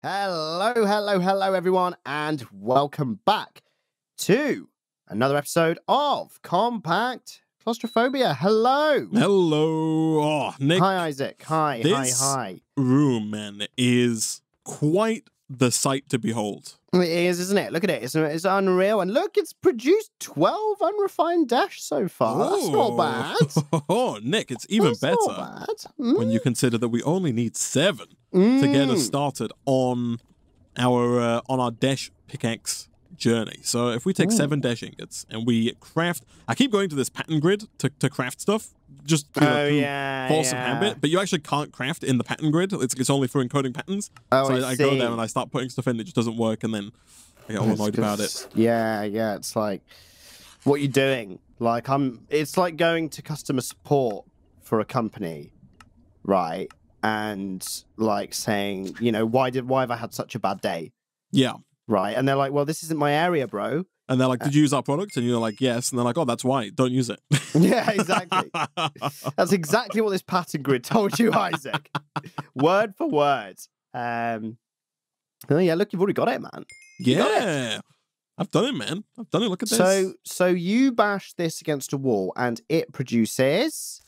Hello, everyone, and welcome back to another episode of Compact Claustrophobia. Hello. Hello. Oh, Nick. Hi, Isaac. Hi. This room, man, is quite the sight to behold. It is, isn't it? Look at it. It's unreal. And look, it's produced 12 unrefined dash so far. Oh. That's not bad. Oh, Nick, it's even better when you consider that we only need 7 to get us started on our dash pickaxe journey. So if we take 7 dash ingots and we craft, I keep going to this pattern grid to craft stuff, just force of habit, but you actually can't craft in the pattern grid. It's only for encoding patterns. Oh, so I go there and I start putting stuff in, it just doesn't work, and then I get all annoyed about it. Yeah, it's like, what are you doing? Like, it's like going to customer support for a company, right? And like saying, you know, why have I had such a bad day? Yeah. Right. And they're like, well, this isn't my area, bro. And they're like, did you use our product? And you're like, yes. And they're like, oh, that's why. Don't use it. Yeah, exactly. That's exactly what this pattern grid told you, Isaac. Word for word. Oh, yeah, look, you've already got it, man. Yeah. I've done it, man. I've done it. Look at this. So you bash this against a wall and it produces...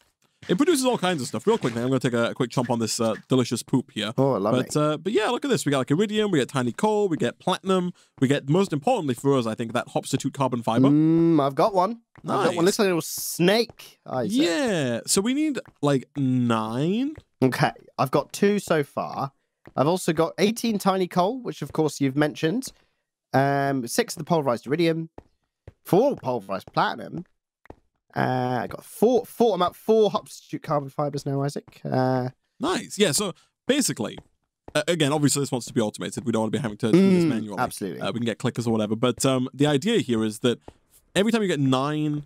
It produces all kinds of stuff. Real quick, now I'm going to take a quick chomp on this delicious poop here. Oh, I love it. But yeah, look at this. We got like iridium, we get tiny coal, we get platinum, we get, most importantly for us, I think, that substitute carbon fiber. I've got one. Nice. I've got one. Looks like a little snake, Isaac. Yeah. So we need like 9. Okay. I've got 2 so far. I've also got 18 tiny coal, which of course you've mentioned. 6 of the pulverized iridium. 4 pulverized platinum. I got 4. I'm at 4 substitute carbon fibers now, Isaac. Nice. Yeah. So basically, again, obviously this wants to be automated. We don't want to be having to do this manually. Absolutely. We can get clickers or whatever. But the idea here is that every time you get 9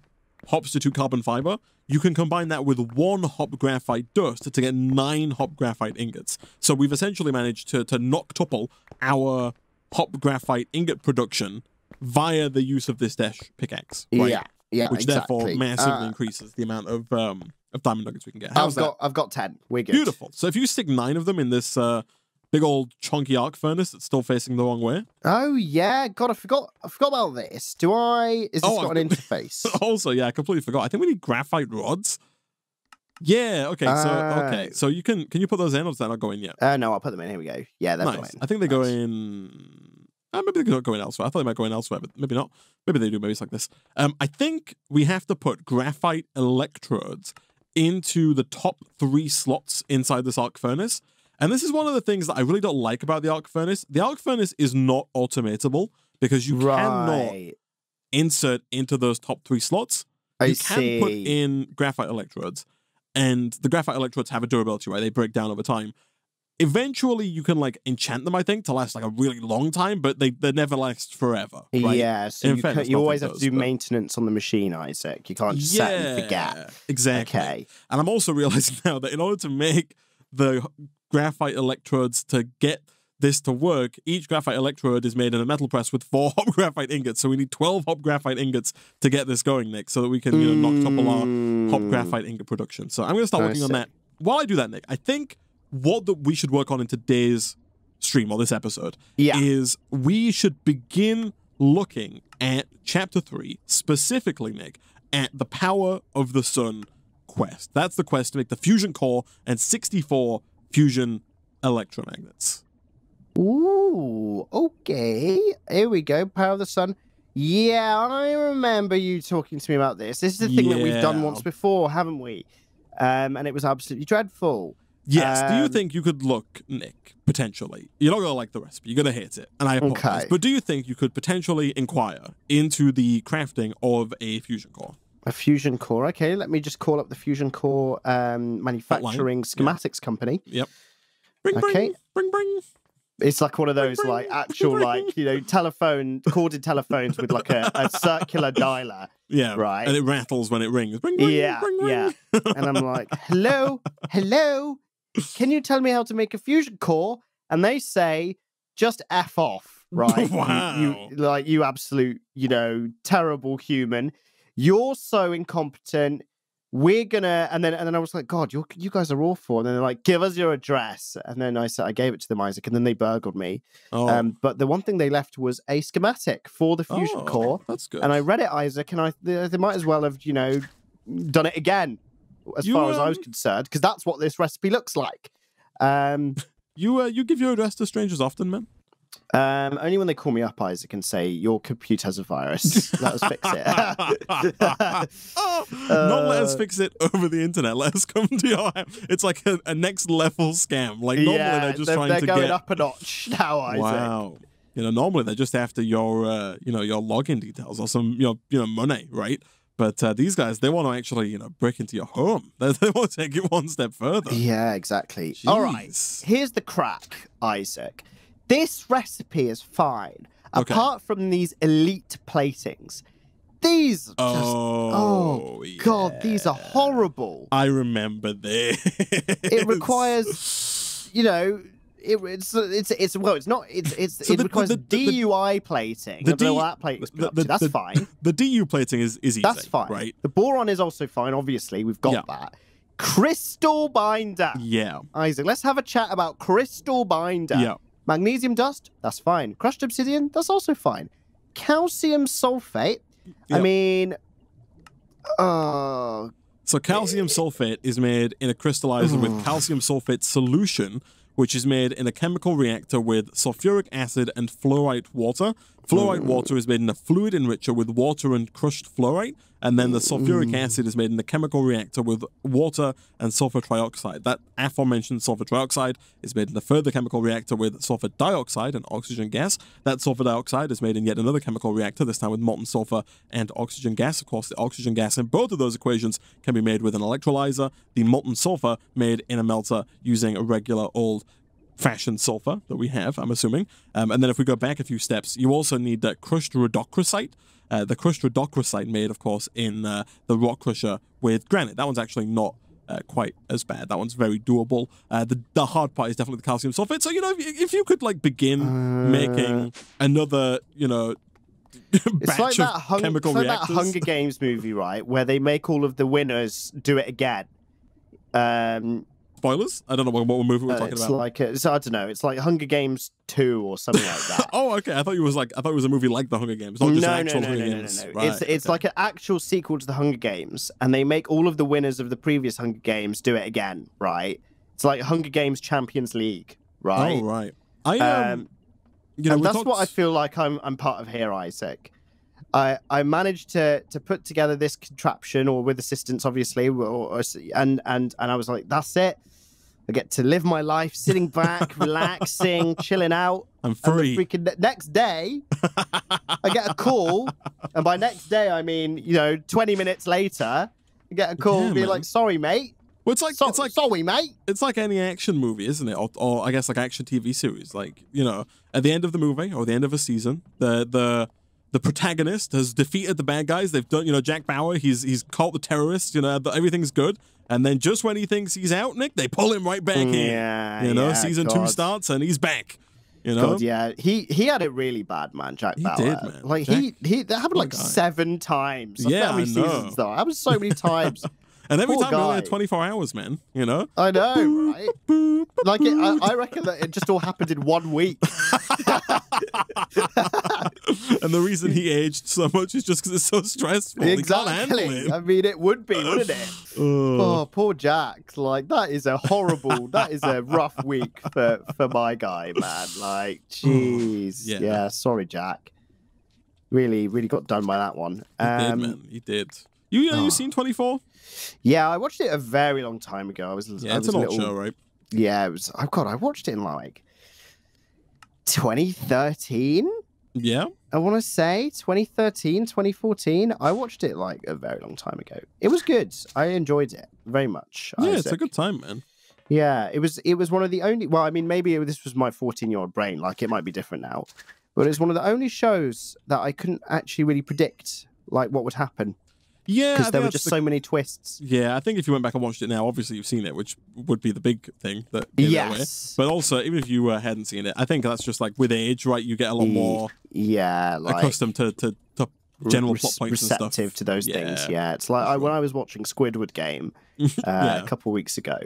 substitute carbon fiber, you can combine that with 1 hop graphite dust to get 9 hop graphite ingots. So we've essentially managed to noctuple our hop graphite ingot production via the use of this dash pickaxe. Right? Yeah, which exactly. therefore massively increases the amount of diamond nuggets we can get. I've got 10. We're good. Beautiful. So if you stick 9 of them in this big old chunky arc furnace that's still facing the wrong way. Oh yeah, God, I forgot about this. Is this got an interface? Also, yeah, I completely forgot. I think we need graphite rods. Yeah. Okay. So you can you put those in, or is that not going yet? No, I'll put them in. Here we go. Yeah, they're nice. I think they go in. Maybe they don't go in elsewhere. I thought they might go in elsewhere, but maybe not. Maybe they do. Maybe it's like this. I think we have to put graphite electrodes into the top 3 slots inside this arc furnace. And this is one of the things that I really don't like about the arc furnace. The arc furnace is not automatable because you cannot insert into those top 3 slots. You can put in graphite electrodes, and the graphite electrodes have a durability, right? They break down over time. Eventually, you can like enchant them, I think, to last like a really long time, but they never last forever. Right? Yeah, so you always have to do maintenance on the machine, Isaac. You can't just set and forget. Exactly. Okay. And I'm also realizing now that in order to make the graphite electrodes to get this to work, each graphite electrode is made in a metal press with 4 hop graphite ingots. So we need 12 hop graphite ingots to get this going, Nick, so that we can noctuple our hop graphite ingot production. So I'm going to start working on that. While I do that, Nick, I think what we should work on in today's stream or this episode is we should begin looking at Chapter 3, specifically, Nick, at the Power of the Sun quest. That's the quest to make the fusion core and 64 fusion electromagnets. Ooh, okay. Here we go, Power of the Sun. Yeah, I remember you talking to me about this. This is the thing that we've done once before, haven't we? And it was absolutely dreadful. Yes. Do you think you could look, Nick, potentially? You're not going to like the recipe. You're going to hate it. And I apologize. Okay. But do you think you could potentially inquire into the crafting of a fusion core? A fusion core. Okay, let me just call up the fusion core manufacturing schematics company. Yep. Bring, bring, bring, bring. It's like one of those like actual like, you know, corded telephones with like a circular dialer. Yeah. Right. And it rattles when it rings. Bring, bring, bring, bring. Yeah. And I'm like, hello, can you tell me how to make a fusion core? And they say, just F off, right? Wow. You absolute, you know, terrible human. You're so incompetent. we're gonna, and then I was like, God, you guys are awful. And then they're like, give us your address. And then I gave it to them, Isaac, and then they burgled me. Oh. But the one thing they left was a schematic for the fusion core. That's good. And I read it, Isaac, and they might as well have, done it again, as far as I was concerned, because that's what this recipe looks like. You give your address to strangers often, man? Only when they call me up, Isaac, and say your computer has a virus. Let us fix it. Not let us fix it over the internet. Let us come to your house. It's like a next level scam. Like normally they're just trying to get. They're going up a notch now, Isaac. Wow. Normally they're just after your your login details or some money, right? But these guys, they want to actually break into your home. They want to take it one step further. Yeah, exactly. Jeez. All right, here's the crack, Isaac. This recipe is fine, apart from these elite platings. These are just, God, these are horrible. I remember this. It requires, it requires DUI plating. I don't know what that plate was put up to. That's fine. The DU plating is easy. That's fine. Right? The boron is also fine, obviously. We've got that. Crystal binder. Yeah. Isaac, let's have a chat about crystal binder. Yeah. Magnesium dust, that's fine. Crushed obsidian, that's also fine. Calcium sulfate, I mean, so calcium sulfate is made in a crystallizer with calcium sulfate solution, which is made in a chemical reactor with sulfuric acid and fluorite water. Fluorite water is made in a fluid enricher with water and crushed fluorite, and then the sulfuric acid is made in a chemical reactor with water and sulfur trioxide. That aforementioned sulfur trioxide is made in a further chemical reactor with sulfur dioxide and oxygen gas. That sulfur dioxide is made in yet another chemical reactor, this time with molten sulfur and oxygen gas. Of course, the oxygen gas in both of those equations can be made with an electrolyzer. The molten sulfur made in a melter using a regular old fashioned sulfur that we have, I'm assuming. And then if we go back a few steps, you also need that crushed rhodochrosite. The crushed rhodochrosite made, of course, in the rock crusher with granite. That one's actually not quite as bad. That one's very doable. The hard part is definitely the calcium sulfate. So, if you could begin making another, it's like that chemical reactors. That Hunger Games movie, right, where they make all of the winners do it again. Spoilers? I don't know what movie we're talking about. I don't know. It's like Hunger Games 2 or something like that. Oh, okay. I thought it was a movie like the Hunger Games, not just an actual Hunger Games. No. Right, it's like an actual sequel to the Hunger Games, and they make all of the winners of the previous Hunger Games do it again, right? It's like Hunger Games Champions League, right? Oh, right. And that's what I feel like I'm part of here, Isaac. I managed to put together this contraption, or with assistance, obviously, and I was like, that's it. I get to live my life, sitting back, relaxing, chilling out. I'm free. And the freaking next day, I get a call, and by next day I mean 20 minutes later, I get a call being like, "Sorry, mate." Well, it's like sorry, mate. It's like any action movie, isn't it? Or I guess like action TV series. Like at the end of the movie or the end of a season, the protagonist has defeated the bad guys. They've done, Jack Bauer. He's caught the terrorists. Everything's good. And then just when he thinks he's out, Nick, they pull him right back in. Yeah, season 2 starts and he's back. God, yeah, he had it really bad, man. Jack Bauer. He did, man. Like Jack, that happened like 7 times. Yeah, how many seasons though? That happened so many times. And every time we only had 24 hours, man. I know, right? Like I reckon that it just all happened in 1 week. And the reason he aged so much is just because it's so stressful. Exactly. He can't handle it. I mean, it would be, wouldn't it? Oh, poor Jack. Like, that is a rough week for my guy, man. Like, jeez. Yeah, sorry, Jack. Really, really got done by that one. He did, man. He did. You seen 24? Yeah, I watched it a very long time ago. It's an old show, right? Yeah, it was. Oh God, I watched it in like 2013. Yeah, I want to say 2013, 2014. I watched it like a very long time ago. It was good. I enjoyed it very much. Yeah, it's a good time, man. Yeah, it was one of the only. Well, I mean, maybe this was my 14-year-old brain. Like, it might be different now, but it's one of the only shows that I couldn't actually really predict like what would happen. Yeah, because there were just so many twists. Yeah, I think if you went back and watched it now, obviously you've seen it, which would be the big thing. Yes. But also, even if you hadn't seen it, I think that's just like with age, right? You get a lot more accustomed to general plot points and stuff. Receptive to those things. Yeah, it's like when I was watching Squidward Game a couple of weeks ago.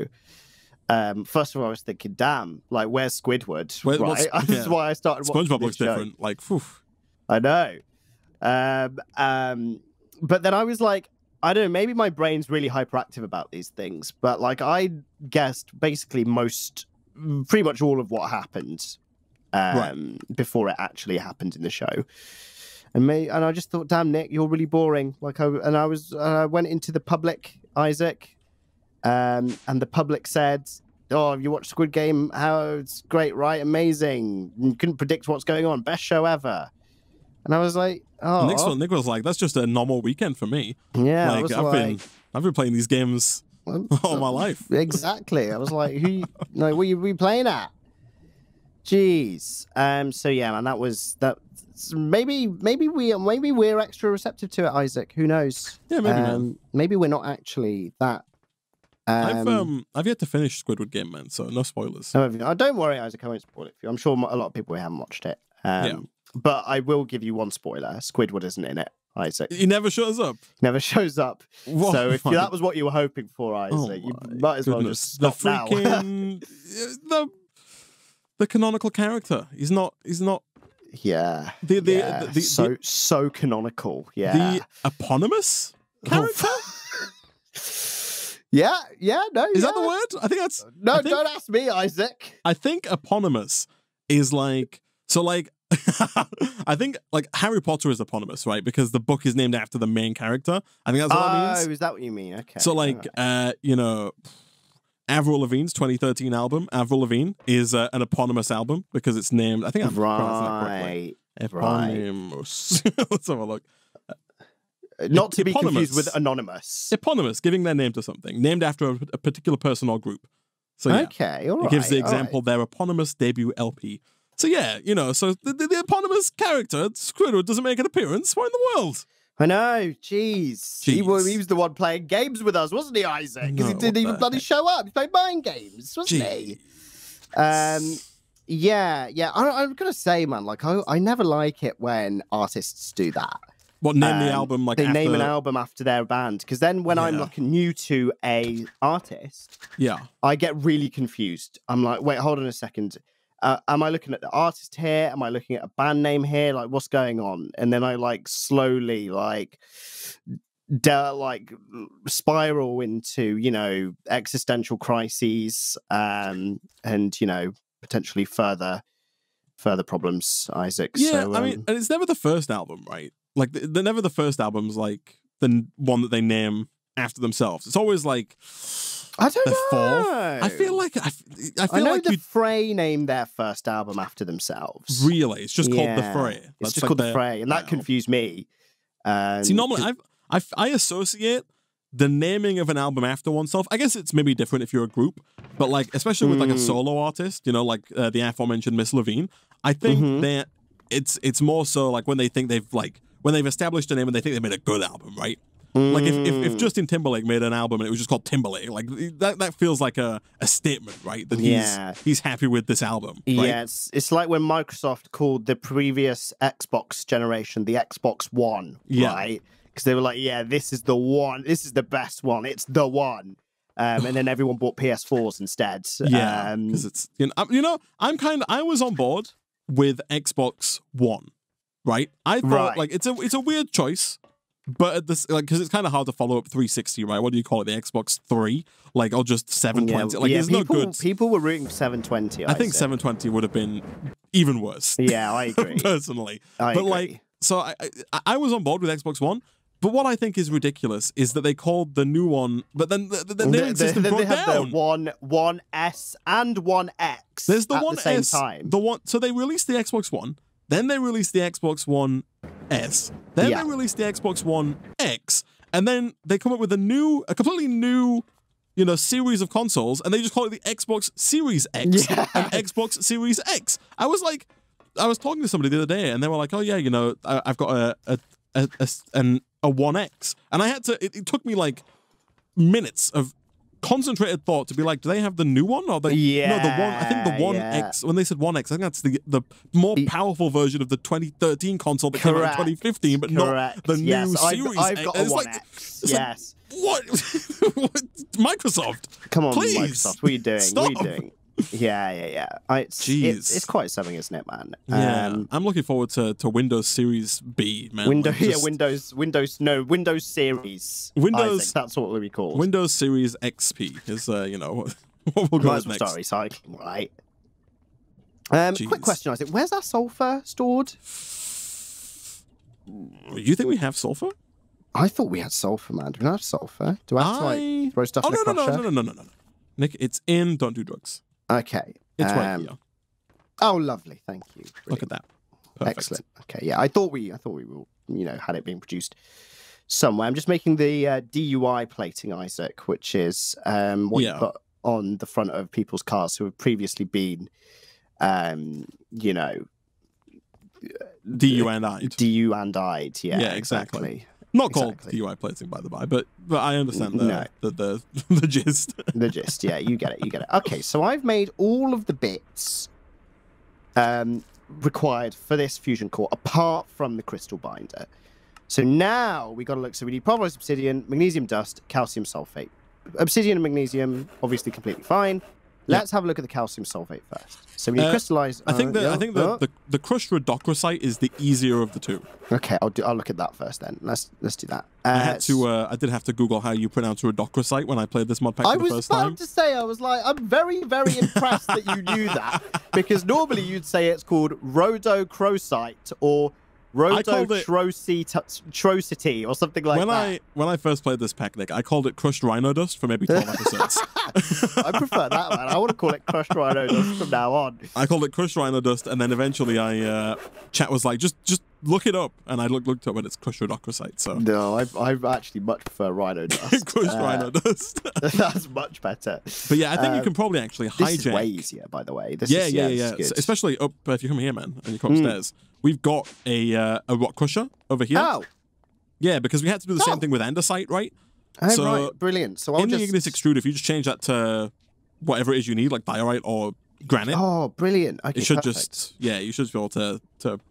First of all, I was thinking, damn, like where's Squidward? Right, this is why I started watching. SpongeBob looks different. Like, phew. I know. But then I was like, I don't know, maybe my brain's really hyperactive about these things, but like I guessed basically pretty much all of what happened before it actually happened in the show. And I just thought, damn, Nick, you're really boring. Like I went into the public, Isaac, and the public said, oh, you watched Squid Game? How it's great, right? Amazing. You couldn't predict what's going on. Best show ever. And I was like, oh. Nick was like, that's just a normal weekend for me. Yeah, like, I've been playing these games all my life. Exactly. I was like, where you playing at? Jeez. So yeah, man, that was that. Maybe we're extra receptive to it, Isaac. Who knows? Yeah, maybe. Maybe we're not actually that. I've yet to finish Squidward Game, man. So no spoilers. Don't worry, Isaac. I won't spoil it for you. I'm sure a lot of people haven't watched it. But I will give you one spoiler. Squidward isn't in it, Isaac. He never shows up. Never shows up. What? So if that was what you were hoping for, Isaac, you might as well just stop now. The canonical character. He's not. Yeah. So canonical. Yeah. The eponymous character. Yeah. No. Is that the word? I think that's. No, don't ask me, Isaac. I think eponymous is like. So like, I think like Harry Potter is eponymous, right? Because the book is named after the main character. I think that's what it means. Oh, is that what you mean? Okay. So like, Avril Lavigne's 2013 album, Avril Lavigne, is an eponymous album because it's named. I think I'm pronouncing that correctly. Eponymous. Let's have a look. Not to be confused with anonymous. Eponymous, giving their name to something named after a particular person or group. So yeah, okay, all right. It gives the example their eponymous debut LP. So yeah, so the eponymous character, Squidward, doesn't make an appearance. What in the world? I know, jeez. He was the one playing games with us, wasn't he, Isaac? Because he didn't even bloody show up. He played mind games, wasn't he? Yeah. I'm gonna say, man, like I never like it when artists do that. What, name the album like they name an album after their band? Because then when I'm like new to a artist, I get really confused. I'm like, wait, hold on a second. Am I looking at the artist here? Am I looking at a band name here? Like, what's going on? And then I like slowly spiral into, existential crises and, potentially further problems, Isaac. Yeah, so, I mean, and it's never the first album, right? Like, they're never the first album's like the one that they name after themselves. It's always like... I don't know. Fourth. I feel like I know like the Fray named their first album after themselves. Really, it's just called the Fray. It's just called the Fray, and that confused me. See, normally I associate the naming of an album after oneself. I guess it's maybe different if you're a group, but like especially with like a solo artist, like the aforementioned Miss Lavigne. I think that it's more so like when they think when they've established a name and they think they made a good album, right? Like if Justin Timberlake made an album and it was just called Timberlake, like that feels like a statement, right? That he's happy with this album. Right? Yeah, it's like when Microsoft called the previous Xbox generation the Xbox One, right? Because they were like, yeah, this is the one, this is the best one, it's the one. And then everyone bought PS4s instead. Yeah, because it's I was on board with Xbox One, right? I thought like it's a weird choice. But at this, like, because it's kind of hard to follow up 360, right? What do you call it? The Xbox 3, like, or just 720? Like, it's not good. People were rooting for 720. I think 720 would have been even worse. Yeah, I agree. Personally, I agree. Like, so I was on board with Xbox One. But what I think is ridiculous is that they called the new one, but then the naming system broke down. They have the 1S and 1X. There's the at 1S, the same time. So they released the Xbox One. Then they released the Xbox One S. Then they released the Xbox One X. And then they come up with a completely new, series of consoles, and they just call it the Xbox Series X and Xbox Series X. I was talking to somebody the other day, and they were like, "Oh yeah, I've got a 1X," and I had to. It took me like minutes of concentrated thought to be like, do they have the new one or the no the one? I think the One X. When they said One X, I think that's the more powerful version of the 2013 console that came out in 2015, but not the new Series. I've got a One X. Yes. What? Microsoft? Come on, please. Microsoft. What are you doing? Stop. What are you doing? Yeah. It's quite something, isn't it, man? Yeah, I'm looking forward to Windows Series B, man. Windows Series. Isaac, that's what we call Windows Series XP is, what we'll go with next. Start recycling, right? Quick question, Isaac. Where's our sulfur stored? You think we have sulfur? I thought we had sulfur, man. Do we not have sulfur? Do I have to throw stuff in the crusher? No. Nick, it's in Don't Do Drugs. Okay. It's right here. Oh, lovely. Thank you. Brilliant. Look at that. Perfect. Excellent. Okay, yeah. I thought we had it being produced somewhere. I'm just making the DUI plating, Isaac, which is what you put on the front of people's cars who have previously been, DU and I'd. Yeah, exactly. Not called DUI plating, by the by, but I understand the gist. The gist, yeah, you get it. Okay, so I've made all of the bits required for this fusion core, apart from the crystal binder. So now we got to look. So we need pulverized obsidian, magnesium dust, calcium sulfate. Obsidian and magnesium, obviously completely fine. Let's have a look at the calcium sulfate first. So we need crystallized. I think the crushed rhodochrosite is the easier of the two. Okay, I'll look at that first then. Let's do that. I did have to Google how you pronounce rhodochrosite when I played this mod pack for the first time. I was about to say, I was like, I'm very, very impressed that you knew that, because normally you'd say it's called rhodochrosite or rhodotrocity or something like that. When I first played this pack, Nick, I called it crushed rhino dust for maybe 12 episodes. I prefer that, man. I want to call it crushed rhino dust from now on. I called it crushed rhino dust, and then eventually chat was like, just look it up, and I looked up and it's crushed rhodochrosite. So no, I actually much prefer rhino dust. Crushed rhino dust. That's much better. But yeah, I think you can probably actually hijack. This is way easier, by the way. Yeah. So especially up if you come here, man, and you come upstairs. We've got a rock crusher over here. Oh. Yeah, because we had to do the same thing with andesite, right? Oh, right, brilliant. So in the ignis extrude, if you just change that to whatever it is you need, like diorite or granite. Oh, brilliant. Okay, it should you should be able to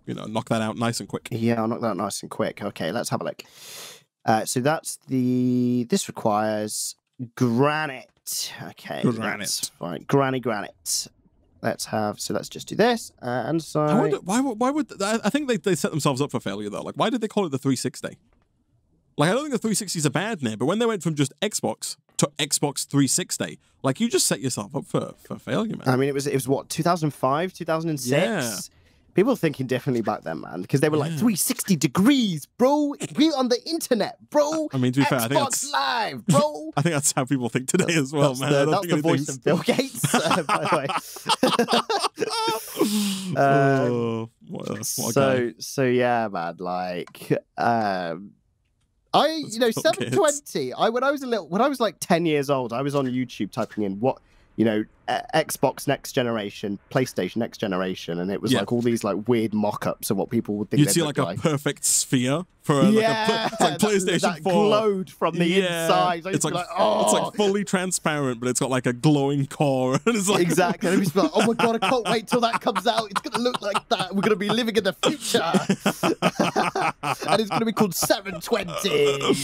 knock that out nice and quick. Yeah, I'll knock that out nice and quick. Okay, let's have a look. So that's this requires granite. Okay. Granite. Fine. Granite. Let's just do this. And so I wonder why would I think they set themselves up for failure though. Like, why did they call it the 360? Like, I don't think the 360 is a bad name, but when they went from just Xbox to Xbox 360, like, you just set yourself up for failure, man. I mean, it was what, 2005, 2006? Yeah. People were thinking differently back then, man, because they were like 360 degrees, bro. We on the internet, bro. I mean, to be fair, I think Xbox Live, bro. I think that's how people think today as well, man. That's the voice of Bill Gates, by the way. So yeah, man. Like, 720. When I was like 10 years old, I was on YouTube typing in what. Xbox next generation, PlayStation next generation, and it was like all these like weird mock-ups of what people would think. You'd see like a perfect sphere for it's like PlayStation 4. That glowed from the inside. It's like it's like fully transparent, but it's got like a glowing core. And it's like exactly. And it's like, oh my god, I can't wait till that comes out. It's gonna look like that. We're gonna be living in the future, and it's gonna be called 720.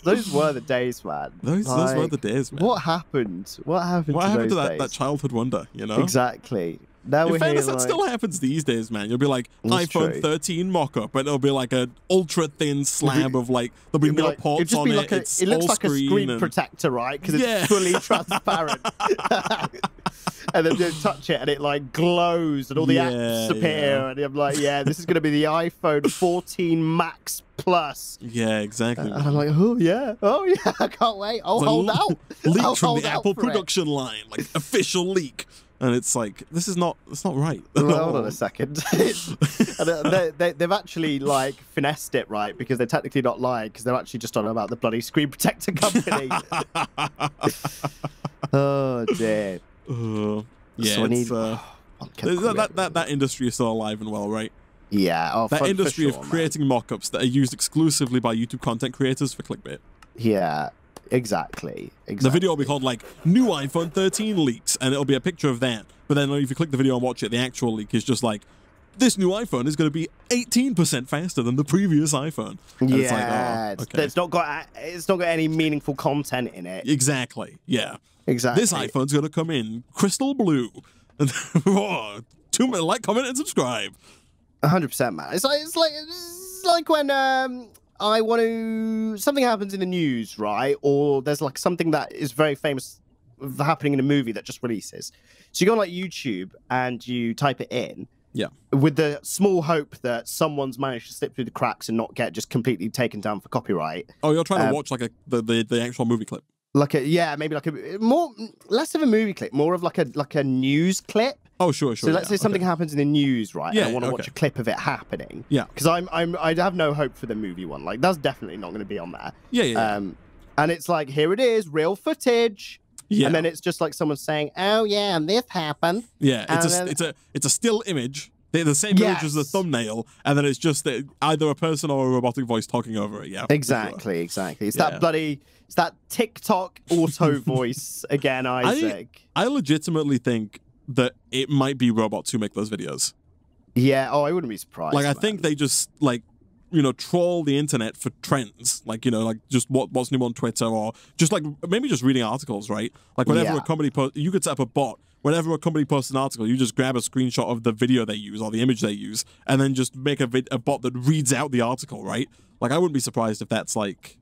Those were the days, man. Those were the days, man. What happened? What happened to that childhood wonder, Exactly. Now in fairness, that still happens these days, man. You'll be like, iPhone 13 mock-up, and it'll be like an ultra-thin slab of like, there'll be more ports on it. It looks like a screen protector, right? Because it's fully transparent. And then you touch it, and it like glows, and all the apps appear, and I'm like, this is going to be the iPhone 14 Max Plus. Yeah, exactly. And I'm like, oh yeah, I can't wait. I'll hold out. Leak from the Apple production line, like official leak. And it's like, it's not right. Well, hold on a second. They've actually like finessed it, right? Because they're technically not lying, because they're actually just on about the bloody screen protector company. Oh dear. Yeah, so that industry is still alive and well, right? Yeah. That industry of creating mock-ups that are used exclusively by YouTube content creators for clickbait. Yeah, exactly. The video will be called like new iPhone 13 leaks, and it'll be a picture of that. But then if you click the video and watch it, the actual leak is just like, this new iPhone is going to be 18% faster than the previous iPhone. And Yeah, it's like, oh, okay. it's not got any meaningful content in it. Exactly. Yeah. Exactly. This iPhone's going to come in crystal blue. Oh, 2 minutes, like, comment, and subscribe. 100%, man. It's like when I want to, something happens in the news, right? Or there's like something that is very famous happening in a movie that just releases. So you go on like YouTube and you type it in. Yeah. With the small hope that someone's managed to slip through the cracks and not get just completely taken down for copyright. Oh, you're trying to watch like the actual movie clip. Like maybe like a less of a movie clip, more of like a news clip. Oh, sure. So let's say something happens in the news, right? Yeah, and I want to watch a clip of it happening. Yeah. Because I have no hope for the movie one. Like that's definitely not going to be on there. Yeah. And it's like, here it is, real footage. Yeah. And then it's just like someone saying, "Oh yeah, and this happened." Yeah, it's a still image. They're the same image as the thumbnail, and then it's just either a person or a robotic voice talking over it. Yeah. Exactly. It's that TikTok auto voice again, Isaac. I legitimately think that it might be robots who make those videos. Yeah. Oh, I wouldn't be surprised. Like I think they just like, troll the internet for trends, like, like just what's new on Twitter, or just like maybe just reading articles, right? Like whenever a company you could set up a bot. Whenever a company posts an article, you just grab a screenshot of the video they use or the image they use, and then just make a bot that reads out the article, right? Like I wouldn't be surprised if that's like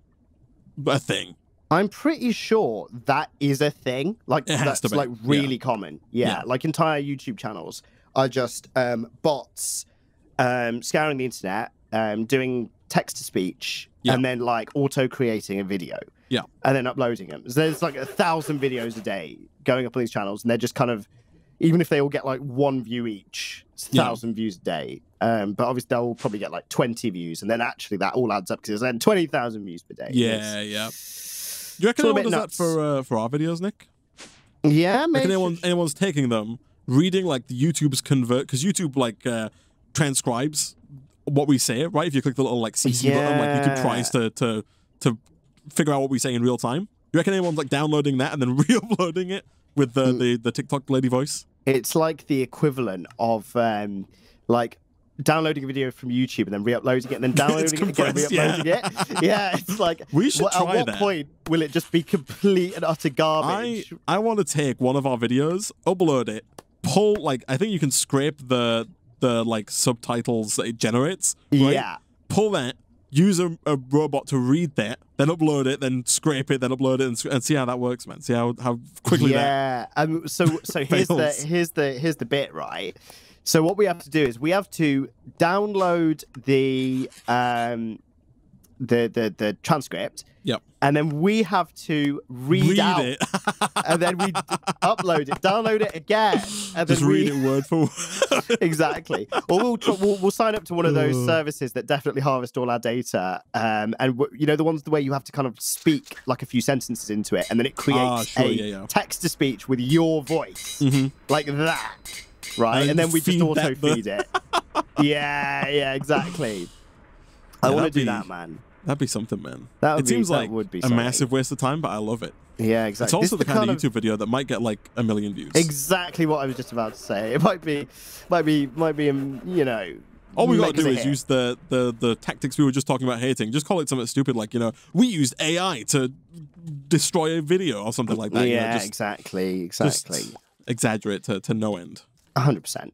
a thing. I'm pretty sure that is a thing. Like that's like really common. Yeah, like entire YouTube channels are just bots scouring the internet, doing text to speech, and then like auto creating a video. Yeah. And then uploading them. So there's like 1,000 videos a day going up on these channels, and they're just kind of, even if they all get like 1 view each, it's 1,000 views a day. But obviously they'll probably get like 20 views, and then actually that all adds up because there's then 20,000 views per day. Yeah. Do you reckon anyone does that for our videos, Nick? Yeah, maybe. Anyone's taking them, reading like the YouTube's convert, because YouTube like transcribes what we say, right? If you click the little like CC button, like YouTube tries to figure out what we say in real time. You reckon anyone's like downloading that and then re-uploading it with the TikTok lady voice? It's like the equivalent of like downloading a video from YouTube and then re-uploading it and then downloading it again and re-uploading it. Yeah, it's like, we should try at what point will it just be complete and utter garbage? I want to take one of our videos, upload it, pull, like, I think you can scrape the like subtitles that it generates, right? Yeah. Pull that, use a robot to read that, then upload it, then scrape it, then upload it, and see how that works, man. See how quickly that so here's the bit, right? So what we have to do is we have to download the transcript. Yep. And then we have to read out it. And then we upload it, download it again, and then just read it word for word. Exactly. Or we'll sign up to one of those services that definitely harvest all our data, and the ones where you have to kind of speak like a few sentences into it, and then it creates text to speech with your voice, like that, right? And then we just auto feed it. Yeah, exactly. I want to do that, man. That'd be something, man. It seems like a massive waste of time, but I love it. Yeah, exactly. It's also the kind of YouTube video that might get like 1 million views. Exactly what I was just about to say. It might be, all we got to do is use the tactics we were just talking about hating. Just call it something stupid like, we used AI to destroy a video or something like that. Yeah, exactly. Just exaggerate to no end. 100%.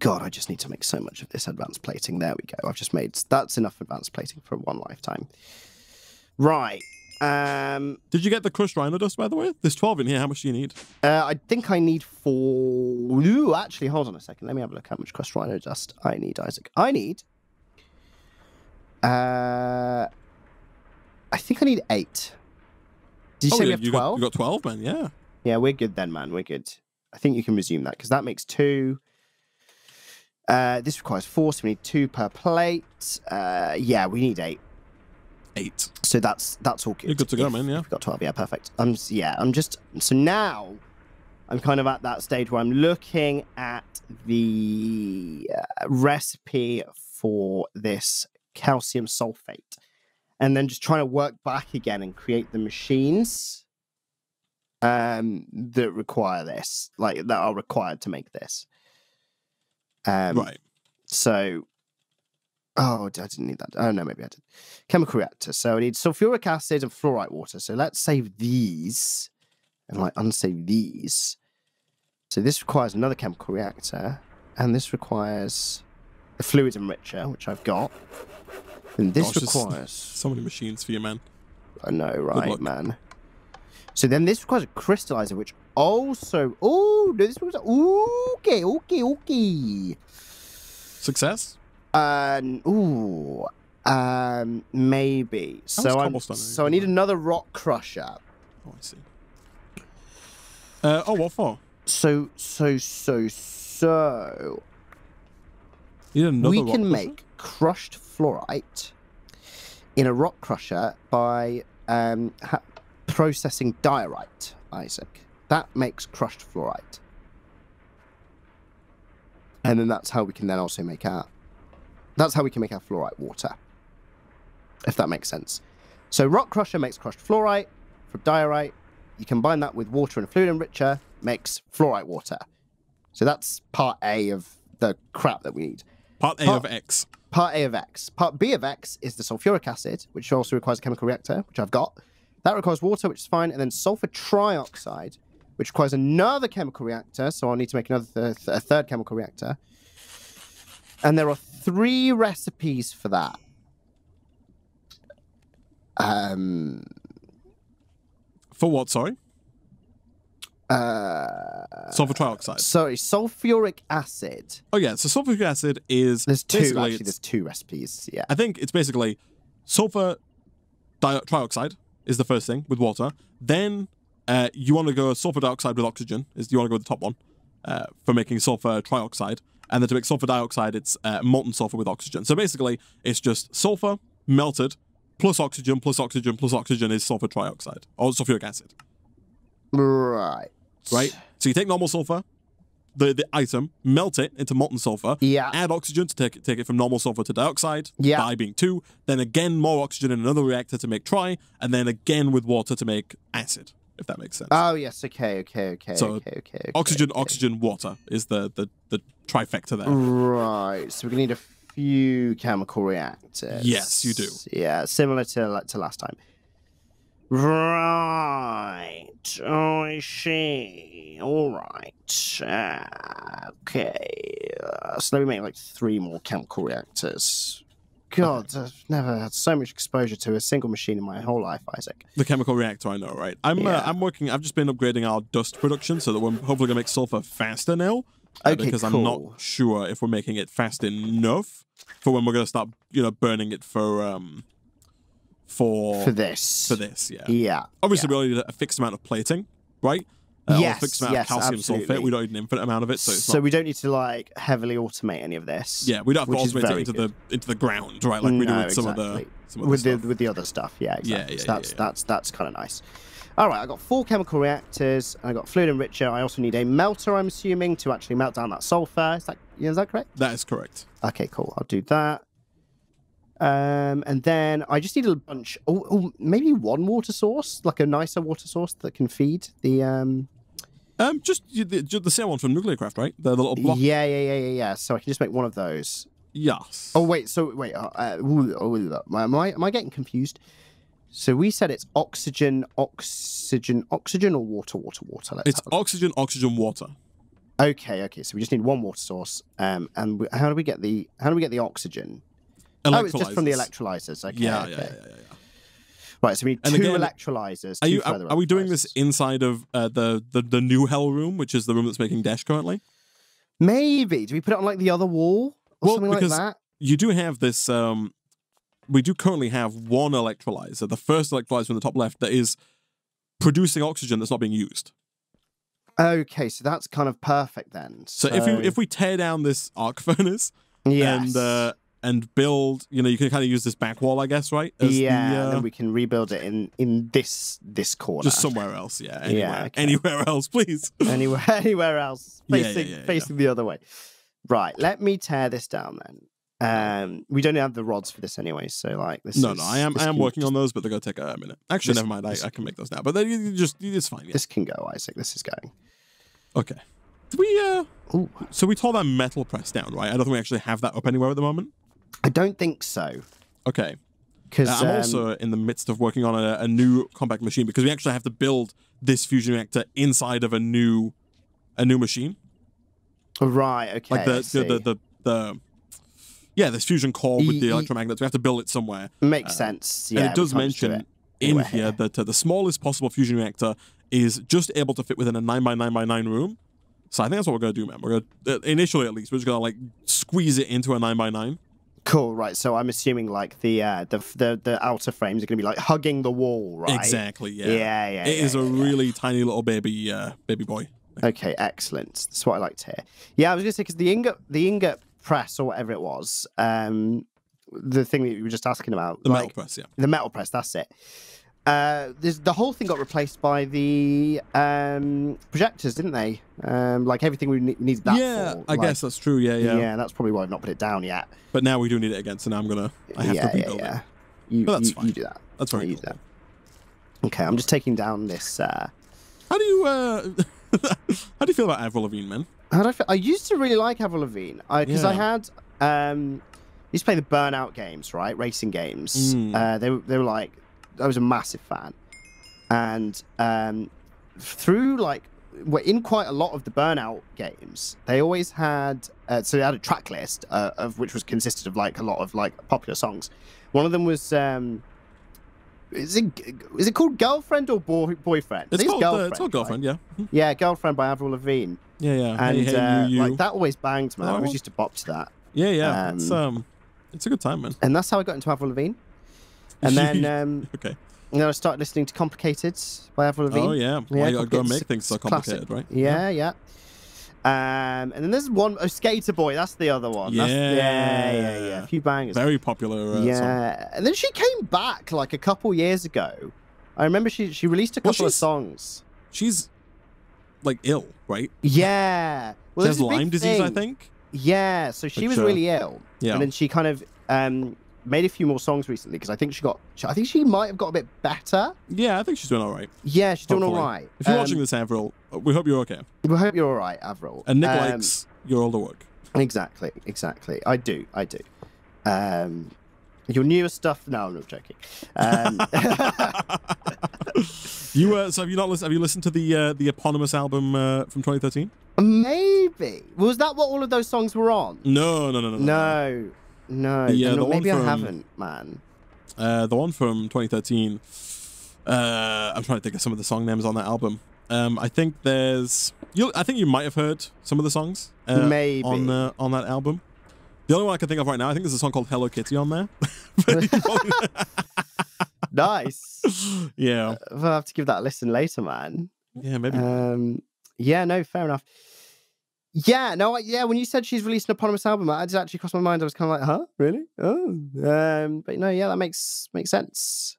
God, I just need to make so much of this advanced plating. There we go. I've just made... That's enough advanced plating for one lifetime. Right. Did you get the crushed rhino dust, by the way? There's 12 in here. How much do you need? I think I need 4... Ooh, actually, hold on a second. Let me have a look how much crushed rhino dust I need, Isaac. I need... I think I need 8. Did you say we have 12? You got 12, man, yeah. Yeah, we're good then, man. We're good. I think you can resume that, because that makes 2... this requires 4, so we need 2 per plate. Yeah, we need 8. 8. So that's all good. You're good to go, man, yeah. We've got 12, yeah, perfect. So now I'm kind of at that stage where I'm looking at the recipe for this calcium sulfate. and then just trying to work back again and create the machines that require this, like that are required to make this. Right. So, oh, I didn't need that. Oh no, maybe I did. Chemical reactor. So I need sulfuric acid and fluorite water. So let's save these and like unsave these. So this requires another chemical reactor, and this requires a fluid enricher, which I've got. And this requires so many machines for you, man. I know, right, man. So then this requires a crystallizer, which also... Oh, no, this requires... Okay. Success? Maybe. So I need another rock crusher. Oh, I see. What for? So... You need another we rock can crusher? make crushed fluorite in a rock crusher by processing diorite, Isaac. That makes crushed fluorite. And then that's how we can then also make our... That's how we can make our fluorite water. If that makes sense. So rock crusher makes crushed fluorite from diorite. You combine that with water and fluid enricher, makes fluorite water. So that's part A of the crap that we need. Part A of X. Part A of X. Part B of X is the sulfuric acid, which also requires a chemical reactor, which I've got. That requires water, which is fine. And then sulfur trioxide, which requires another chemical reactor. So I'll need to make another a third chemical reactor. And there are 3 recipes for that. For what, sorry? Sulfur trioxide. Sorry, sulfuric acid. Oh, yeah. So sulfuric acid is... There's 2, actually. There's 2 recipes, yeah. I think it's basically sulfur trioxide is the first thing with water. Then you want to go sulfur dioxide with oxygen. You want to go with the top one for making sulfur trioxide. And then to make sulfur dioxide, it's molten sulfur with oxygen. So basically, it's just sulfur melted plus oxygen plus oxygen plus oxygen is sulfur trioxide or sulfuric acid. Right. So you take normal sulfur, the item, melt it into molten sulfur, add oxygen to take it from normal sulfur to dioxide, di being 2, then again more oxygen in another reactor to make tri, and then again with water to make acid, if that makes sense. Oh, yes, okay. So oxygen, water is the trifecta there. Right, so we're going to need a few chemical reactors. Yes, you do. Yeah, similar to last time. Right. Oh, I see. All right. Okay. So let me make like 3 more chemical reactors. God, I've never had so much exposure to a single machine in my whole life, Isaac. The chemical reactor, I know, right? I'm working. I've just been upgrading our dust production so that we're hopefully gonna make sulfur faster now. Because I'm not sure if we're making it fast enough for when we're gonna start, burning it for this. Yeah. Obviously, we only need a fixed amount of plating, right? Or a fixed amount of calcium sulfate. We don't need an infinite amount of it, so we don't need to like heavily automate any of this. Yeah, we don't have to automate it into the ground, right? Like we do with some of the stuff. With the other stuff. Yeah, exactly. Yeah, that's kind of nice. All right, I got 4 chemical reactors. I got fluid enricher. I also need a melter, I'm assuming, to actually melt down that sulfur. Is that correct? That is correct. Okay, cool. I'll do that. And then I just need a bunch. Maybe 1 water source, like a nicer water source that can feed the. Just the same one from Nuclearcraft, right? The little block. Yeah. So I can just make 1 of those. Yes. Oh wait. Am I getting confused? So we said it's oxygen, or water. It's oxygen, water. Okay. So we just need 1 water source. And how do we get the oxygen? Oh, it's just from the electrolyzers. Okay. Yeah. Right, so we need 2 electrolyzers. Are we doing this inside of the new hell room, which is the room that's making Dash currently? Maybe. Do we put it on like the other wall or something like that? You do have this. We do currently have 1 electrolyzer, the first electrolyzer in the top left, that is producing oxygen that's not being used. Okay, so that's kind of perfect then. So if we tear down this arc furnace, and build, you can kind of use this back wall, I guess, right? And then we can rebuild it in this corner. Just somewhere else, Anywhere else, please. Anywhere else. Facing the other way. Right, let me tear this down then. We don't have the rods for this anyway, so like this. No, I am working on those, but they're gonna take a minute. Actually, never mind. I can make those now, but then it's fine. Yeah. This can go, Isaac. This is going. Okay. Did we So we tore that metal press down, right? I don't think we actually have that up anywhere at the moment. I don't think so. Okay. Because I'm also in the midst of working on a new compact machine because we actually have to build this fusion reactor inside of a new machine. Right. Okay. Like this fusion core with the electromagnets. We have to build it somewhere. Makes sense. Yeah. And it does mention in here that the smallest possible fusion reactor is just able to fit within a 9x9x9 room. So I think that's what we're gonna do, man. We're gonna initially, at least, we're just gonna like squeeze it into a 9x9. Cool, right? So I'm assuming like the outer frames are going to be like hugging the wall, right? Exactly. Yeah. Yeah. It is a really tiny little baby boy. Okay, excellent. That's what I like to hear. Yeah, I was going to say because the ingot press or whatever it was, the thing that you were just asking about, the metal press, yeah. The metal press. That's it. The whole thing got replaced by the projectors, didn't they? Like everything we needed that for. I guess that's true. Yeah. Yeah, that's probably why I've not put it down yet. But now we do need it again, so now I have to rebuild it. But that's fine. You do that. That's very cool. That. Okay, I'm just taking down this. How do you how do you feel about Avril Lavigne, man? How do I feel? I used to really like Avril Lavigne because I had used to play the Burnout games, right? Racing games. They were like. I was a massive fan, and through like in quite a lot of the Burnout games, they always had so they had a track list of which was consisted of like a lot of like popular songs. One of them was is it called Girlfriend or Boyfriend? It's called Girlfriend, right? Yeah. Yeah, Girlfriend by Avril Lavigne. Yeah. And hey, you. like that always banged, man. I always used to bop to that. Yeah. It's a good time, man. And that's how I got into Avril Lavigne. And then, okay. And then I started listening to Complicated by Avril Lavigne. Oh, yeah. Well, you gotta make things so complicated, right? Yeah. And then there's one, Skater Boy. That's the other one. Yeah. A few bangers. Very popular song. And then she came back like a couple years ago. I remember she released a couple of songs. She's like ill, right? Yeah. Well, she has Lyme disease, I think. Yeah. So she was really ill. Yeah. And then she kind of made a few more songs recently because I think she might have got a bit better. Yeah, I think she's doing all right. Yeah, she's doing all right. If you're watching this, Avril, we hope you're okay. We hope you're all right, Avril. And Nick likes your older work. Exactly. I do. Your newer stuff. No, I'm not joking. So have you not listened? Have you listened to the eponymous album from 2013? Maybe. Was that what all of those songs were on? No. Maybe I haven't, man. The one from 2013. I'm trying to think of some of the song names on that album. I think I think you might have heard some of the songs. Maybe on that album. The only one I can think of right now, I think there's a song called Hello Kitty on there. Nice. Yeah. I'll have to give that a listen later, man. Yeah, maybe. Yeah, no, fair enough. Yeah, no, when you said she's released an eponymous album, it just actually crossed my mind. I was kind of like, huh? Really? Oh. But no, yeah, that makes sense.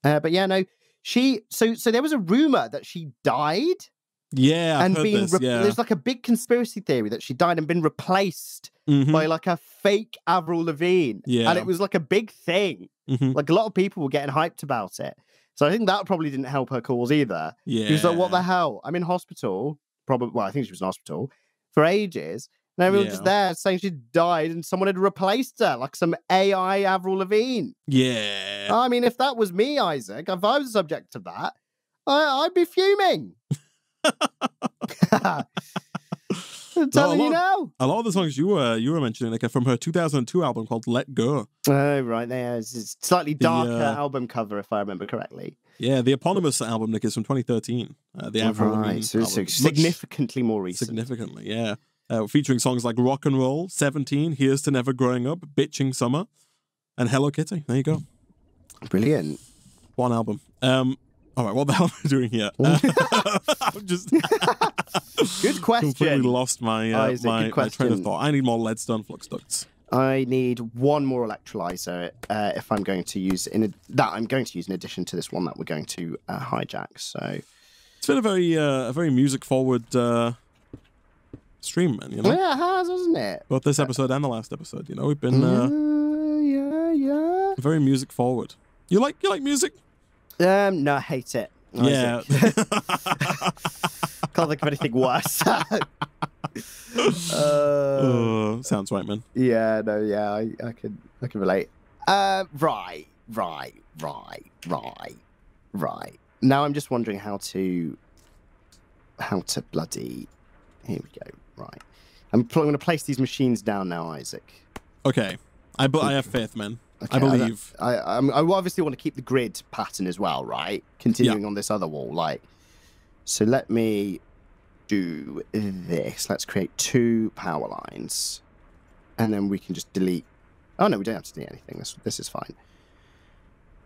But yeah, no, so there was a rumor that she died. Yeah, and there's like a big conspiracy theory that she died and been replaced by like a fake Avril Lavigne. Yeah. And it was like a big thing. Like a lot of people were getting hyped about it. So I think that probably didn't help her cause either. Yeah. She was like, what the hell? I'm in hospital. Well, I think she was in hospital for ages. And everyone was just there saying she died and someone had replaced her, like some AI Avril Lavigne. Yeah. I mean, if that was me, Isaac, if I was the subject of that, I'd be fuming. I'm telling you now. A lot of the songs you were mentioning, like, are from her 2002 album called Let Go. Oh, right. There's a slightly darker album cover, if I remember correctly. Yeah, the eponymous album, Nick, is from 2013. The Avril Lavigne so significantly more recent. Significantly, yeah. Featuring songs like Rock and Roll, 17, Here's to Never Growing Up, Bitching Summer, and Hello Kitty. There you go. Brilliant. One album. All right, what the hell am I doing here? I'm just good question. Completely lost my train of thought. I need more leadstone flux ducts. I need one more electrolyzer if I'm going to use in addition to this one that we're going to hijack. So it's been a very music forward stream, man. You know. Yeah, it has, hasn't it? Both this episode and the last episode. You know, we've been yeah. very music forward. You like music? No, I hate it. Yeah. Can't think of anything worse. Sounds right, man. Yeah, no, yeah, I can relate. Right. Now I'm just wondering how to bloody. Here we go. Right. I'm going to place these machines down now, Isaac. Okay. I have faith, man. Okay, I believe. I obviously want to keep the grid pattern as well, right? Continuing on this other wall, like. So let me do this. Let's create 2 power lines, and then we can just delete. Oh no, we don't have to delete anything. This is fine.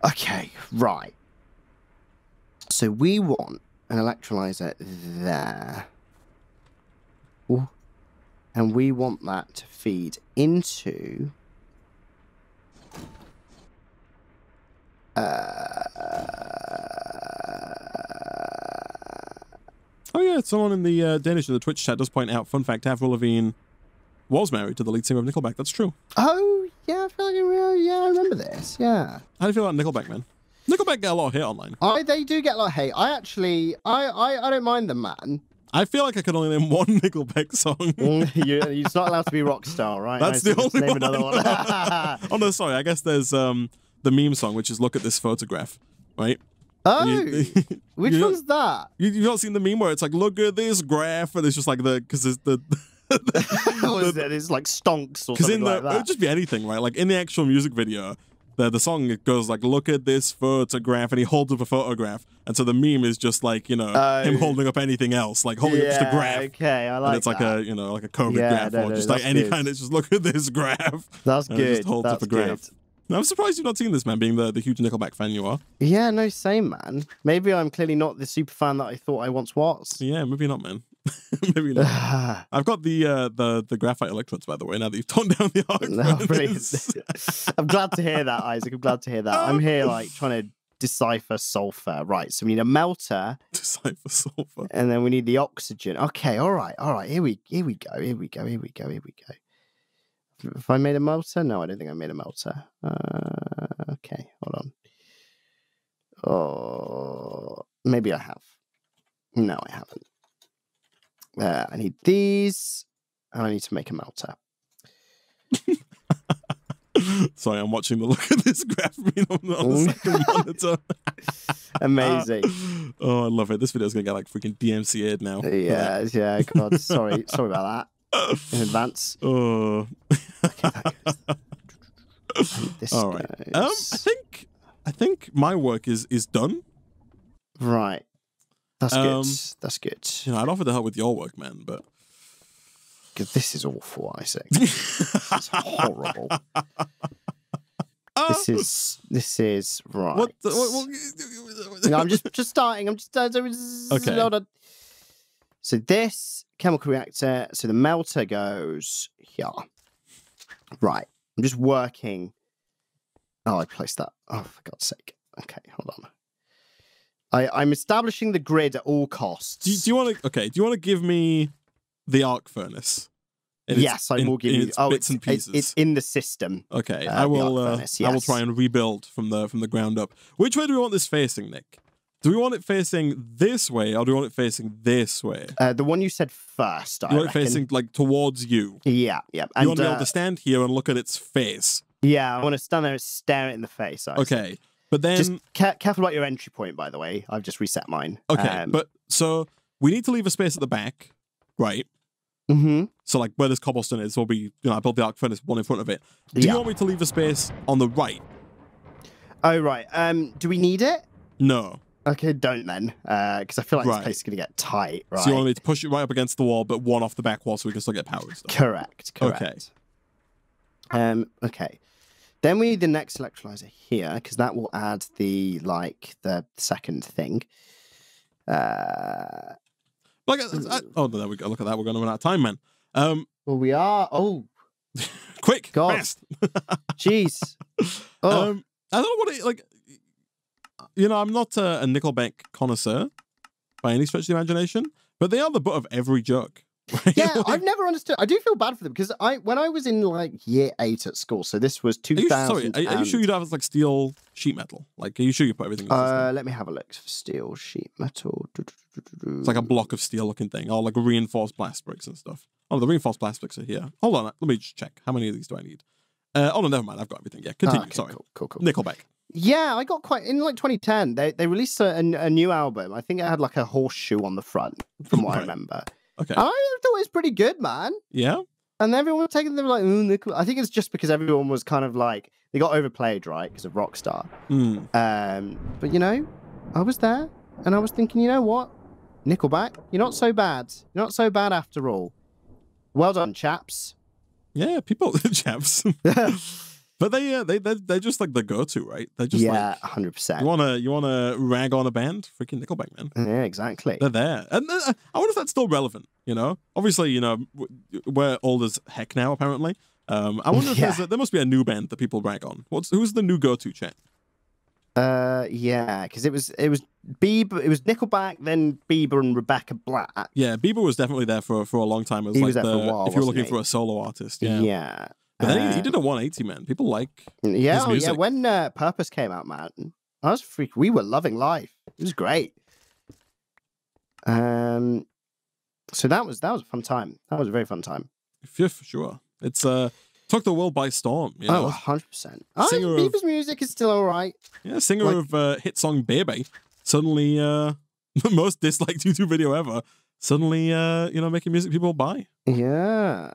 Okay, right. So we want an electrolyzer there. Ooh. And we want that to feed into Oh yeah, someone in the Danish in the Twitch chat does point out, fun fact, Avril Lavigne was married to the lead singer of Nickelback. That's true. Oh yeah, I feel like I remember this. Yeah. How do you feel about Nickelback, man? Nickelback get a lot of hate online. They do get a lot of hate. I don't mind them, man. I feel like I could only name one Nickelback song. You're not allowed to be Rockstar, right? That's the only name one. Another one. Oh no, sorry. I guess there's the meme song, which is "Look at this photograph," right? Oh, which one's that? You've not seen the meme where it's like, "Look at this graph," and it's just like because it's the. What is it? It's like stonks or something like that. It would just be anything, right? Like in the actual music video, the song it goes like, "Look at this photograph," and he holds up a photograph, and so the meme is just like him holding up anything else, like holding up just a graph. Okay, I like and it's like that. like a COVID graph or just like any kind. It's just look at this graph. That's and good. It just holds That's up a graph. Good. Now, I'm surprised you've not seen this, man, being the huge Nickelback fan you are. Yeah, no, same, man. Maybe I'm clearly not the super fan that I thought I once was. Yeah, maybe not, man. Maybe not. I've got the graphite electrodes, by the way, now that you've toned down the arc. No, brilliant. I'm glad to hear that, Isaac. I'm glad to hear that. I'm here, like, trying to decipher sulfur. Right, so we need a melter. Decipher sulfur. And then we need the oxygen. Okay, all right. Here we go. Have I made a melter? No, I don't think I made a melter. Okay, hold on. Oh, maybe I have. No, I haven't. I need these, and I need to make a melter. Sorry, I'm watching the look at this graph on the second monitor. Amazing. Oh, I love it. This video's gonna get like freaking DMCA'd now. Yeah. God, sorry about that in advance. Oh. This all right. I think my work is done. Right. That's good. That's good. You know, I'd offer to help with your work, man, but because this is awful, Isaac. It's horrible. This is right. What? No, I'm just starting. Okay. Hold on. So this chemical reactor. So the melter goes here. Right. I'm just working. Oh, I placed that. Oh, for God's sake. Okay, hold on. I'm establishing the grid at all costs. Do you want to? Okay. Do you want to give me the arc furnace? Yes, I will give you. Bits and pieces. It's in the system. Okay, I will. Furnace, yes. I will try and rebuild from the ground up. Which way do we want this facing, Nick? Do we want it facing this way, or do we want it facing this way? The one you said first. I want it facing like towards you. Yeah. You want to be able to stand here and look at its face. Yeah, I want to stand there and stare it in the face. Okay, but then just careful about your entry point. By the way, I've just reset mine. Okay, but so we need to leave a space at the back, right? Mm-hmm. So like where this cobblestone is, will be I built the arc furnace one in front of it. Do you want me to leave a space on the right? Oh right. Do we need it? No. Okay, don't then, because I feel like this place is going to get tight. Right. So you want me to push it right up against the wall, but one off the back wall, so we can still get power and stuff. Correct. Okay. Okay. Then we need the next electrolyzer here, because that will add the second thing. Oh, there we go. Look at that. We're going to run out of time, man. Well, we are. Oh, quick, God. fast. Jeez. Oh. I don't know what it like. You know, I'm not a Nickelback connoisseur by any stretch of the imagination, but they are the butt of every joke Right? Yeah, Like, I've never understood. I do feel bad for them because when I was in like year 8 at school, so this was 2000. Are you sure you don't have like steel sheet metal? Like, are you sure you put everything in the system? Let me have a look. Steel sheet metal. It's like a block of steel looking thing. Oh, like reinforced blast bricks and stuff. Oh, the reinforced blast bricks are here. Hold on, let me just check. How many of these do I need? Oh no, never mind. I've got everything. Yeah, continue. Okay, Sorry. Cool. Nickelback. Yeah, I got quite in like 2010. They released a new album. I think it had like a horseshoe on the front, from what I remember. Okay. And I thought it was pretty good, man. Yeah. And everyone was taking them like, ooh, Nickel. I think it's just because everyone was kind of like they got overplayed, right? Because of Rockstar. But you know, I was there and I was thinking, you know what, Nickelback, you're not so bad. You're not so bad after all. Well done, chaps. Yeah, people, chaps. But they're just like the go-to, right? They're just like 100%. You wanna rag on a band? Freaking Nickelback, man. Yeah, exactly. They're there, and I wonder if that's still relevant. You know, obviously, you know, we're old as heck now. Apparently, I wonder if there must be a new band that people rag on. Who's the new go-to, chat? Yeah, because it was Bieber, it was Nickelback, then Bieber and Rebecca Black. Yeah, Bieber was definitely there for a long time. It was He like was there for a while, if you were looking wasn't for a solo artist. he? Yeah. Yeah. But then he did a 180, man. People like his music. Yeah. When Purpose came out, man, I was we were loving life. It was great. So that was a fun time. That was a very fun time. Yeah, for sure. It's took the world by storm. You know? Oh, 100%. Bieber's music is still all right. Yeah, singer of hit song Baby. Suddenly, the most disliked YouTube video ever. Suddenly, you know, making music people buy. Yeah.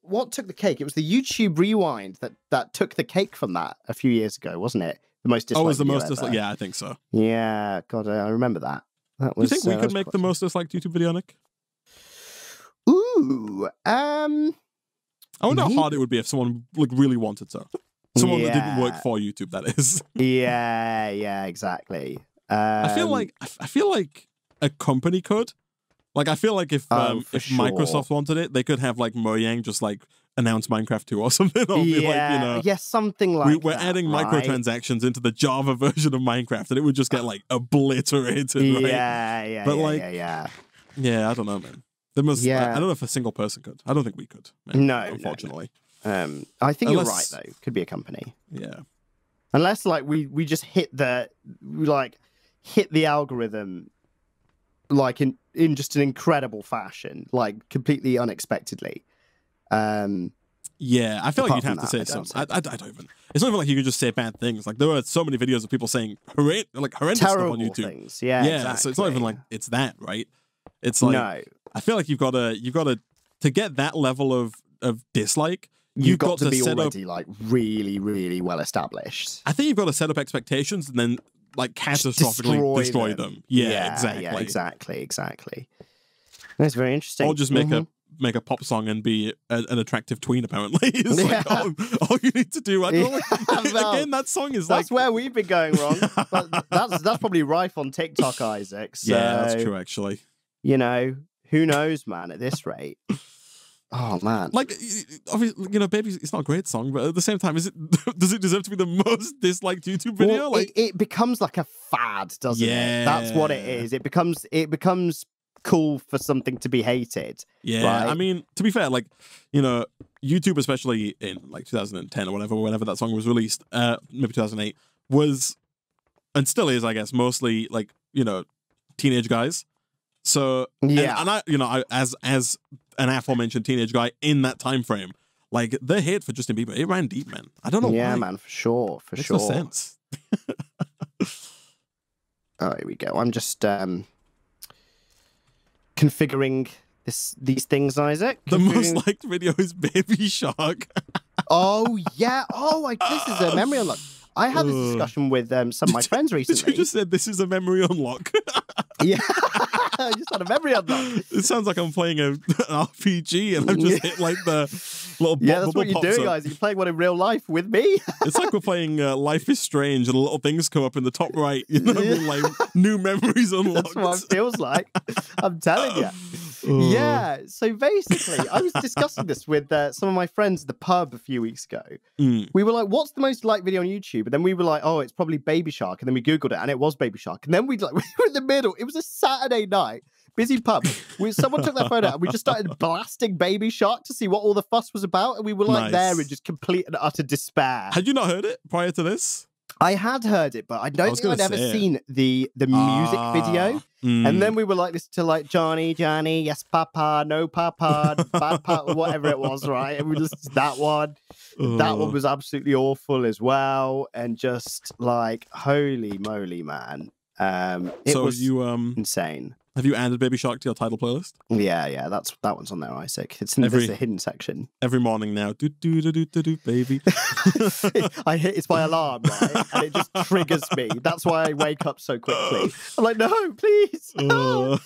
What took the cake? It was the YouTube Rewind that took the cake from that a few years ago, wasn't it? The most disliked. Oh, it was the most ever. disliked. Yeah, I think so. Yeah, God, I remember that. That was. Do you think we could make the most disliked YouTube video, Nick? Ooh, I wonder how hard it would be if someone like really wanted to. Someone that didn't work for YouTube, that is. Yeah, exactly. I feel like a company could. Like, I feel like if Microsoft wanted it, they could have like Mojang just like announce Minecraft 2 or something. Or be like, you know, something like we're adding microtransactions into the Java version of Minecraft, and it would just get like obliterated. Right? Yeah, I don't know, man. There must. I don't know if a single person could. I don't think we could. Man, unfortunately. No. I think you're right though. Could be a company. Yeah. Unless like we just hit the algorithm like in just an incredible fashion, like completely unexpectedly. Yeah, I feel like you'd have to say something. I don't even. It's not even like you could just say bad things. Like there are so many videos of people saying horrendous terrible stuff on YouTube. Things. Yeah, exactly. So it's not even like it's that, right? It's like I feel like you've got to get that level of dislike. You've got to be already like really, really well established. I think you've got to set up expectations and then like catastrophically destroy them. Yeah, exactly. Yeah, exactly. That's very interesting. Or just make a pop song and be an attractive tween. Apparently, it's like all you need to do. I don't know. Again, that song is that's where we've been going wrong. That's probably rife on TikTok, Isaac. So, yeah, that's true. Actually, you know, who knows, man? At this rate. Oh man! Like, obviously, you know, "Baby" it's not a great song, but at the same time, does it deserve to be the most disliked YouTube video? Well, it becomes like a fad, doesn't it? That's what it is. It becomes cool for something to be hated. Yeah, right? I mean, to be fair, like, you know, YouTube, especially in like 2010 or whenever that song was released, maybe 2008, was and still is, I guess, mostly like, you know, teenage guys. So yeah, and I, you know, as an aforementioned teenage guy in that time frame, like the hate for Justin Bieber, it ran deep, man. I don't know why. Yeah, man, for sure. Makes no sense. Oh, here we go. I'm just configuring these things, Isaac. The most liked video is Baby Shark. Oh yeah. Oh, this is a memory unlock. I had this discussion with some of my friends recently. Did you just said this is a memory unlock? Yeah, I just had a memory unlock. It sounds like I'm playing an RPG and I've just hit like the little that's what you're doing, guys. You're playing one in real life with me. It's like we're playing Life is Strange and the little things come up in the top right. You know what I mean? Like new memories unlocked. That's what it feels like. I'm telling you. Yeah, so basically, I was discussing this with some of my friends at the pub a few weeks ago. We were like, what's the most liked video on YouTube? And then we were like, oh, it's probably Baby Shark. And then we Googled it, and it was Baby Shark. And then we were in the middle. It was a Saturday night. busy pub. Someone took their phone out and we just started blasting Baby Shark to see what all the fuss was about. And we were like there in just complete and utter despair. Had you not heard it prior to this? I had heard it, but I don't think I'd ever seen the music video. And then we were like this to like Johnny, yes, Papa, no Papa, bad Papa, whatever it was, right? And we just that one was absolutely awful as well, and just like holy moly, man! It was insane. Have you added Baby Shark to your title playlist? Yeah, that one's on there, Isaac. There's a hidden section. Every morning now, do baby. It's my alarm, right? And it just triggers me. That's why I wake up so quickly. I'm like, no, please. No.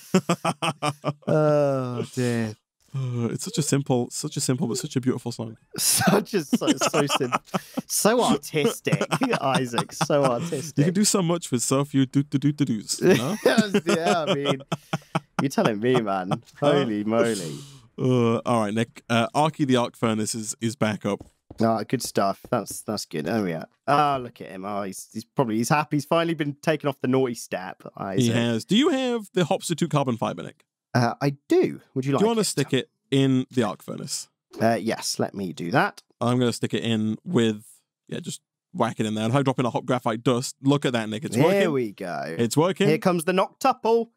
Oh dear. It's such a simple, but such a beautiful song. So simple, so artistic, Isaac. So artistic. You can do so much with so few do's. You know? Yeah, I mean, you're telling me, man. Holy moly! All right, Nick. Arky the Arc Furnace is back up. Oh, good stuff. That's good. Oh yeah. Oh, look at him. Oh, he's happy. He's finally been taken off the naughty step. Isaac. He has. Do you have the Hopstitute carbon fiber, Nick? I do. Would you like? Do you want to stick it in the arc furnace? Yes, let me do that. I'm going to stick it in with, just whack it in there. And if I drop in a hot graphite dust, look at that, Nick. It's working. Here we go. It's working. Here comes the noctuple.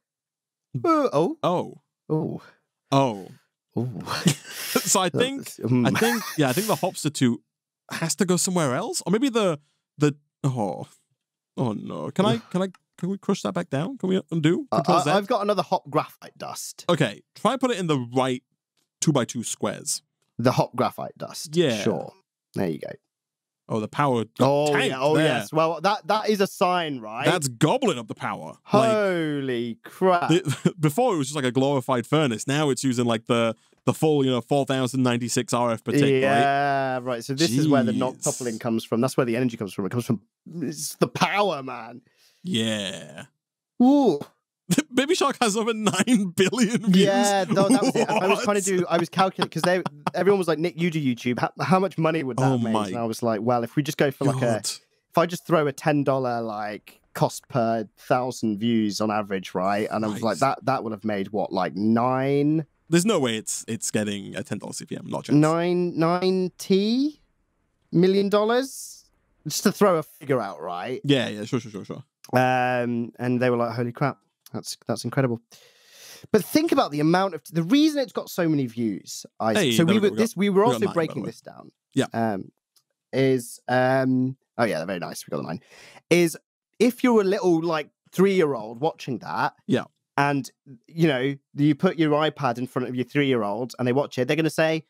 Oh. So I think the Hopstitute has to go somewhere else, or maybe the oh no. Can we crush that back down? Can we undo? I've got another hot graphite dust. Okay, try and put it in the right 2x2 squares. The hot graphite dust. Yeah. Sure. There you go. Oh, the power. Yes. Well, that is a sign, right? That's gobbling up the power. Holy crap. Before it was just like a glorified furnace. Now it's using like the full, 4096 RF per tick, right? Yeah, right. So this is where the noctupling comes from. That's where the energy comes from. It's the power, man. Yeah. Ooh. Baby Shark has over 9 billion views. Yeah, no, that was it. I was calculating because everyone was like, Nick, you do YouTube. How much money would that make? And I was like, well, if we just go for if I just throw a $10 like cost per 1,000 views on average, right? And I was like, that would have made what, like 9? There's no way it's getting a $10 CPM, not chance. $90 million? Just to throw a figure out, right? Yeah, sure. And they were like, holy crap, that's incredible. But think about the amount of the reason it's got so many views. We were also breaking this down. Yeah. Oh yeah, they're very nice. We got the 9. Is if you're a little like 3-year-old watching that, yeah, and you put your iPad in front of your 3-year-old and they watch it, they're going to say,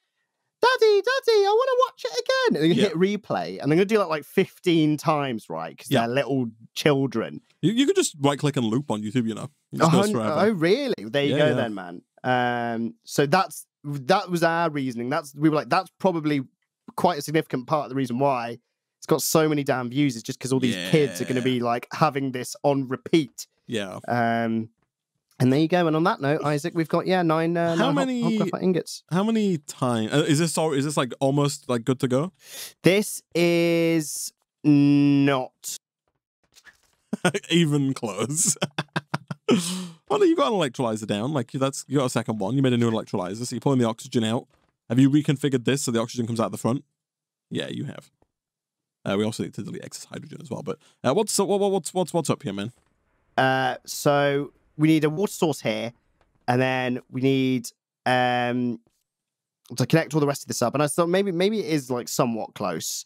Daddy, I want to watch it again. And they're going to hit replay. And they're going to do that like 15 times, right? Because they're little children. You could just right-click and loop on YouTube, Oh, really? There you go then, man. So that was our reasoning. We were like, that's probably quite a significant part of the reason why it's got so many damn views. Is just because all these kids are going to be like having this on repeat. Yeah. And there you go. And on that note, Isaac, we've got 9 hot graphite ingots. How many times is this like almost like good to go? This is not even close. Oh no, you got an electrolyzer down. Like you got a second one. You made a new electrolyzer, so you're pulling the oxygen out. Have you reconfigured this so the oxygen comes out the front? Yeah, you have. We also need to delete excess hydrogen as well. But what's up here, man? So we need a water source here, and then we need to connect all the rest of this up. And I thought maybe it is like somewhat close.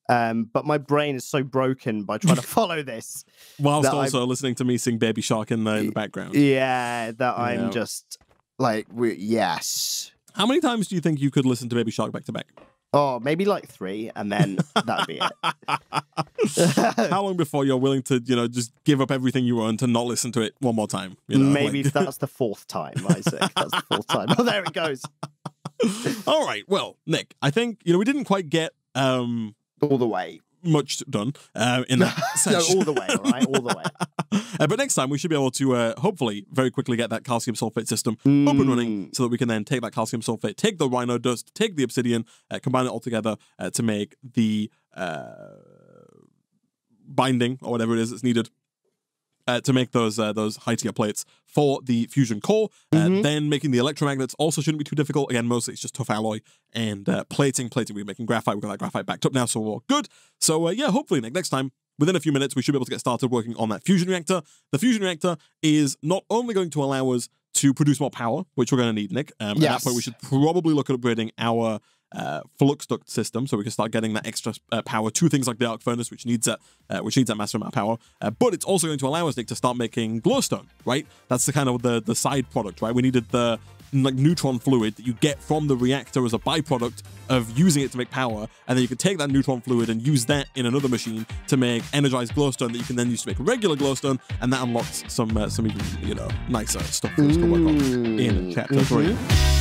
But my brain is so broken by trying to follow this. Whilst also listening to me sing Baby Shark in the background. Yeah, I'm just like, yes. How many times do you think you could listen to Baby Shark back to back? Oh, maybe like 3, and then that'd be it. How long before you're willing to, just give up everything you own to not listen to it one more time? Maybe that's the 4th time, Isaac. That's the 4th time. Oh, there it goes. All right. Well, Nick, I think, we didn't quite get... all the way. Much done in that session. No, all the way, all right? All the way. But next time, we should be able to, hopefully, very quickly get that calcium sulfate system up and running so that we can then take that calcium sulfate, take the rhino dust, take the obsidian, combine it all together to make the binding or whatever it is that's needed. to make those high tier plates for the fusion core. Then making the electromagnets also shouldn't be too difficult. Again, mostly it's just tough alloy and plating. We're making graphite. We've got that graphite backed up now, so we're all good. So yeah, hopefully next time, within a few minutes, we should be able to get started working on that fusion reactor. The fusion reactor is not only going to allow us to produce more power, which we're going to need, Nick. At that point, we should probably look at upgrading our flux duct system, so we can start getting that extra power to things like the arc furnace, which needs that massive amount of power. But it's also going to allow us, Nick, to start making glowstone. Right? That's the kind of the side product. Right? We needed the neutron fluid that you get from the reactor as a byproduct of using it to make power, and then you can take that neutron fluid and use that in another machine to make energized glowstone that you can then use to make regular glowstone, and that unlocks some even nicer stuff for us to work on in chapter 3.